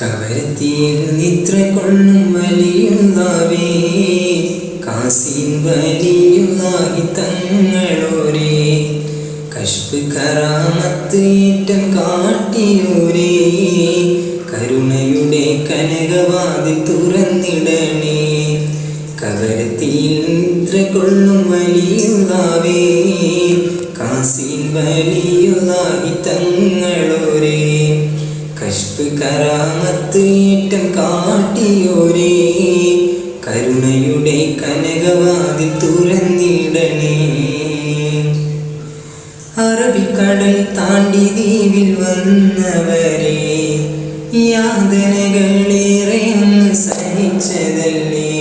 കവരത്തിയിൽ നിദ്ര കൊള്ളും വലിയുള്ളവേ, കാസിൻ വലിയുള്ളാഹി തങ്ങളോരേ, കശ്ഫ് കറാമത്ത് ഏറ്റം കാട്ടിയോരേ, കരുണയുടെ കനകവാതിൽ തുറന്നിടണേ. കവരത്തിയിൽ നിദ്ര കൊള്ളും വലിയുള്ളവേ, കാസിൻ വലിയുള്ളാഹി തങ്ങളോരേ, കശ്ഫ് കറാമത്ത് ഏറ്റം കാട്ടിയോരേ, കരുണയുടെ കനകവാതിൽ തുറന്നിടണേ. അറബിക്കടൽ താണ്ടി ദ്വീപിൽ വന്നവരെ, യാതനകളേറെ അങ്ങ് സഹിച്ചതല്ലേ.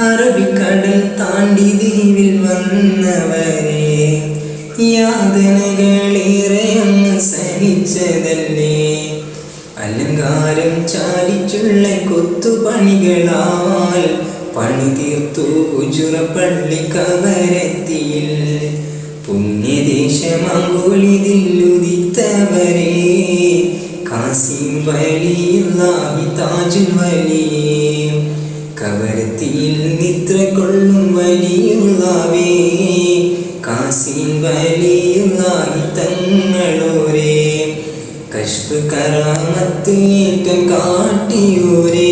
അറബിക്കടൽ താണ്ടി ദ്വീപിൽ വന്നവരെ, യാതനകളേറെ അങ്ങ് സഹിച്ചതല്ലേ. അലങ്കാരം ചാലിച്ചുള്ള കൊത്തുപണികളാൽ പണി തീർത്തു ഉജുറപ്പള്ളി കവരത്തിയിൽ. പുണ്യദേശമാങ്കുളിതിൽ ഉദിത്തവരെ, കാസിം വലിയുള്ളാഹി താജുൽ വലിയേ, കവരത്തിയിൽ നിദ്ര കൊള്ളും വലിയുള്ളവേ, കാസിം വലിയുള്ളാഹി തങ്ങളോരേ, കശ്ഫ് കറാമത്ത് ഏറ്റം കാട്ടിയോരേ,